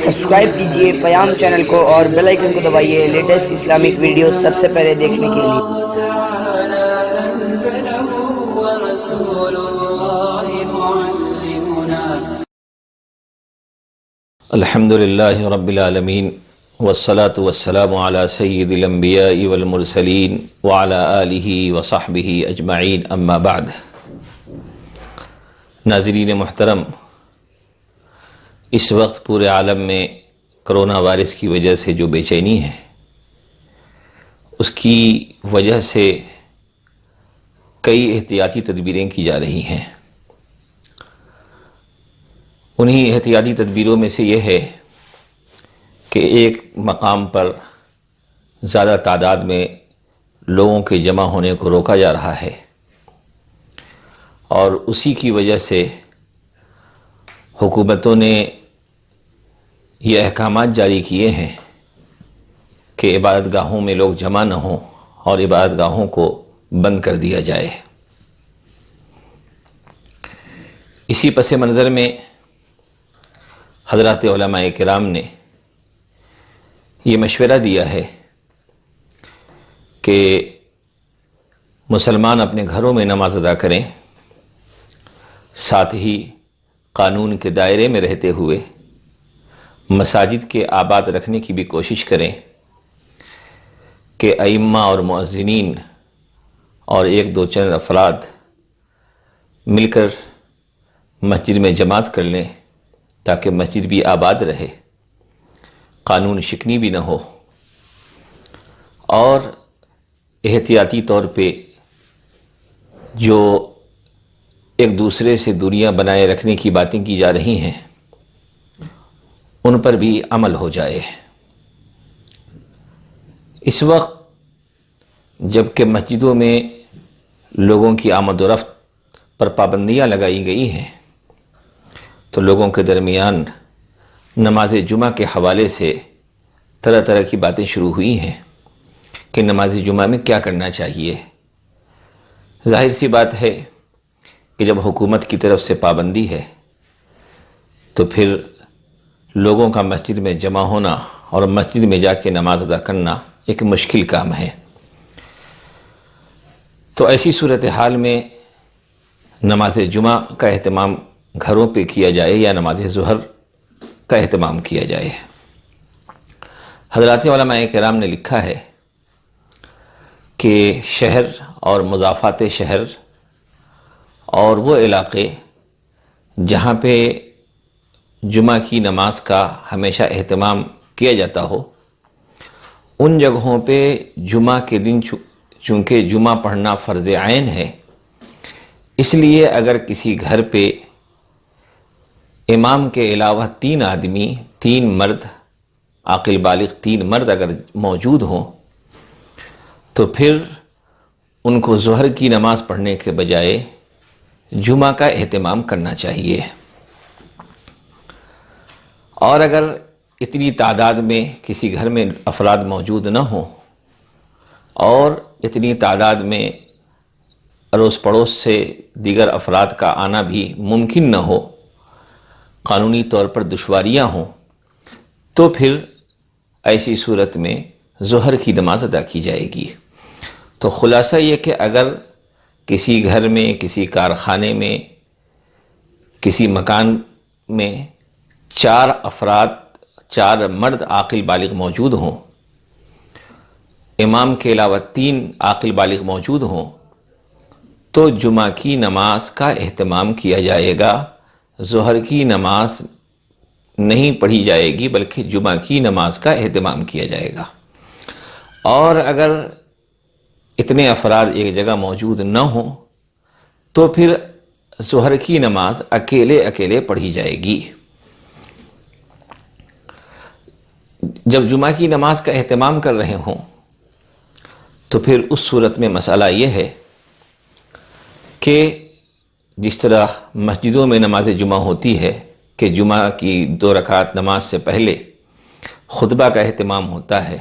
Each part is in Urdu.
سبسکرائب کیجئے پیام چینل کو اور بیل آئیکن کو دبائیے لیٹسٹ اسلامک ویڈیوز سب سے پہلے دیکھنے کے لیے۔ الحمد للہ رب العالمین والصلاة والسلام علی سید الانبیاء والمرسلین وعلی آلہ وصحبہ اجمعین اما بعد۔ ناظرین محترم، اس وقت پورے عالم میں کرونا وائرس کی وجہ سے جو بے چینی ہے، اس کی وجہ سے کئی احتیاطی تدبیریں کی جا رہی ہیں۔ انہی احتیاطی تدبیروں میں سے یہ ہے کہ ایک مقام پر زیادہ تعداد میں لوگوں کے جمع ہونے کو روکا جا رہا ہے، اور اسی کی وجہ سے حکومتوں نے یہ احکامات جاری کیے ہیں کہ عبادت گاہوں میں لوگ جمع نہ ہوں اور عبادت گاہوں کو بند کر دیا جائے۔ اسی پس منظر میں حضرات علماء کرام نے یہ مشورہ دیا ہے کہ مسلمان اپنے گھروں میں نماز ادا کریں، ساتھ ہی قانون کے دائرے میں رہتے ہوئے مساجد کے آباد رکھنے کی بھی کوشش کریں کہ ائمہ اور مؤذنین اور ایک دو چند افراد مل کر مسجد میں جماعت کر لیں تاکہ مسجد بھی آباد رہے، قانون شکنی بھی نہ ہو، اور احتیاطی طور پہ جو ایک دوسرے سے دوریاں بنائے رکھنے کی باتیں کی جا رہی ہیں ان پر بھی عمل ہو جائے۔ اس وقت جب کہ مسجدوں میں لوگوں کی آمد و رفت پر پابندیاں لگائی گئی ہیں، تو لوگوں کے درمیان نماز جمعہ کے حوالے سے طرح طرح کی باتیں شروع ہوئی ہیں کہ نماز جمعہ میں کیا کرنا چاہیے۔ ظاہر سی بات ہے کہ جب حکومت کی طرف سے پابندی ہے تو پھر لوگوں کا مسجد میں جمع ہونا اور مسجد میں جا کے نماز ادا کرنا ایک مشکل کام ہے۔ تو ایسی صورتحال میں نماز جمعہ کا اہتمام گھروں پہ کیا جائے یا نماز ظہر کا اہتمام کیا جائے۔ حضرات علماء کرام نے لکھا ہے کہ شہر اور مضافات شہر اور وہ علاقے جہاں پہ جمعہ کی نماز کا ہمیشہ اہتمام کیا جاتا ہو، ان جگہوں پہ جمعہ کے دن چونکہ جمعہ پڑھنا فرض عین ہے، اس لیے اگر کسی گھر پہ امام کے علاوہ 3 آدمی، 3 مرد، عاقل بالغ 3 مرد اگر موجود ہوں تو پھر ان کو ظہر کی نماز پڑھنے کے بجائے جمعہ کا اہتمام کرنا چاہیے۔ اور اگر اتنی تعداد میں کسی گھر میں افراد موجود نہ ہوں اور اتنی تعداد میں اڑوس پڑوس سے دیگر افراد کا آنا بھی ممکن نہ ہو، قانونی طور پر دشواریاں ہوں، تو پھر ایسی صورت میں ظہر کی نماز ادا کی جائے گی۔ تو خلاصہ یہ کہ اگر کسی گھر میں، کسی کارخانے میں، کسی مکان میں 4 افراد، 4 مرد عاقل بالغ موجود ہوں، امام کے علاوہ 3 عاقل بالغ موجود ہوں، تو جمعہ کی نماز کا اہتمام کیا جائے گا، ظہر کی نماز نہیں پڑھی جائے گی بلکہ جمعہ کی نماز کا اہتمام کیا جائے گا۔ اور اگر اتنے افراد ایک جگہ موجود نہ ہوں تو پھر ظہر کی نماز اکیلے اکیلے پڑھی جائے گی۔ جب جمعہ کی نماز کا اہتمام کر رہے ہوں تو پھر اس صورت میں مسئلہ یہ ہے کہ جس طرح مسجدوں میں نماز جمعہ ہوتی ہے کہ جمعہ کی 2 رکعت نماز سے پہلے خطبہ کا اہتمام ہوتا ہے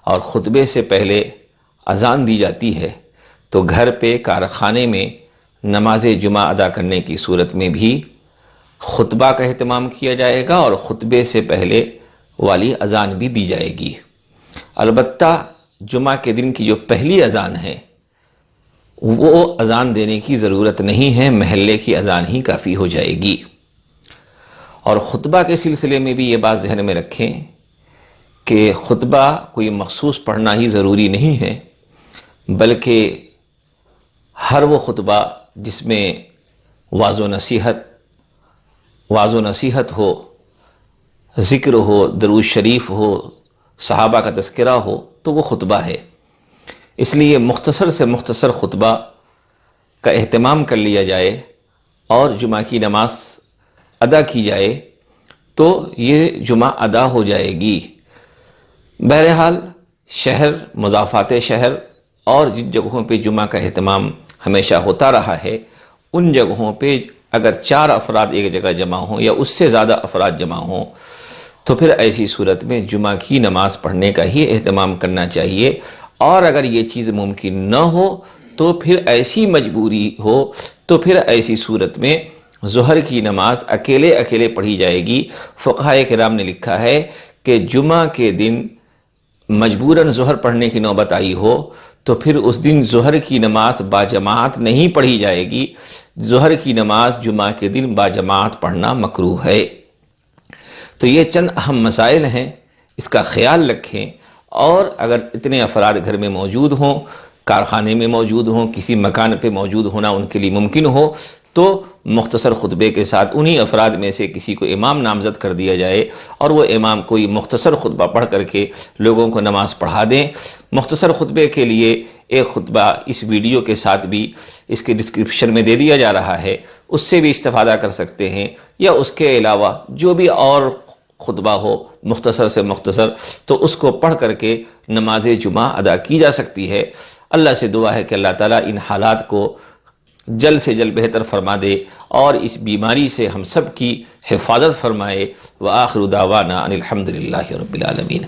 اور خطبے سے پہلے اذان دی جاتی ہے، تو گھر پہ، کارخانے میں نماز جمعہ ادا کرنے کی صورت میں بھی خطبہ کا اہتمام کیا جائے گا اور خطبے سے پہلے والی اذان بھی دی جائے گی۔ البتہ جمعہ کے دن کی جو پہلی اذان ہے وہ اذان دینے کی ضرورت نہیں ہے، محلے کی اذان ہی کافی ہو جائے گی۔ اور خطبہ کے سلسلے میں بھی یہ بات ذہن میں رکھیں کہ خطبہ کوئی مخصوص پڑھنا ہی ضروری نہیں ہے، بلکہ ہر وہ خطبہ جس میں واعظ و نصیحت ہو، ذکر ہو، درود شریف ہو، صحابہ کا تذکرہ ہو، تو وہ خطبہ ہے۔ اس لیے مختصر سے مختصر خطبہ کا اہتمام کر لیا جائے اور جمعہ کی نماز ادا کی جائے تو یہ جمعہ ادا ہو جائے گی۔ بہرحال شہر، مضافات شہر اور جن جگہوں پہ جمعہ کا اہتمام ہمیشہ ہوتا رہا ہے، ان جگہوں پہ اگر 4 افراد ایک جگہ جمع ہوں یا اس سے زیادہ افراد جمع ہوں تو پھر ایسی صورت میں جمعہ کی نماز پڑھنے کا ہی اہتمام کرنا چاہیے۔ اور اگر یہ چیز ممکن نہ ہو تو پھر ایسی مجبوری ہو تو پھر ایسی صورت میں ظہر کی نماز اکیلے پڑھی جائے گی۔ فقہائے کرام نے لکھا ہے کہ جمعہ کے دن مجبوراً ظہر پڑھنے کی نوبت آئی ہو تو پھر اس دن ظہر کی نماز باجماعت نہیں پڑھی جائے گی۔ ظہر کی نماز جمعہ کے دن باجماعت پڑھنا مکروہ ہے۔ تو یہ چند اہم مسائل ہیں، اس کا خیال رکھیں۔ اور اگر اتنے افراد گھر میں موجود ہوں، کارخانے میں موجود ہوں، کسی مکان پہ موجود ہونا ان کے لیے ممکن ہو تو مختصر خطبے کے ساتھ انہی افراد میں سے کسی کو امام نامزد کر دیا جائے اور وہ امام کوئی مختصر خطبہ پڑھ کر کے لوگوں کو نماز پڑھا دیں۔ مختصر خطبے کے لیے ایک خطبہ اس ویڈیو کے ساتھ بھی اس کے ڈسکرپشن میں دے دیا جا رہا ہے، اس سے بھی استفادہ کر سکتے ہیں، یا اس کے علاوہ جو بھی اور خطبہ ہو مختصر سے مختصر تو اس کو پڑھ کر کے نماز جمعہ ادا کی جا سکتی ہے۔ اللہ سے دعا ہے کہ اللہ تعالیٰ ان حالات کو جلد سے جلد بہتر فرما دے اور اس بیماری سے ہم سب کی حفاظت فرمائے۔ وآخر دعوانا ان الحمد للہ رب العالمین۔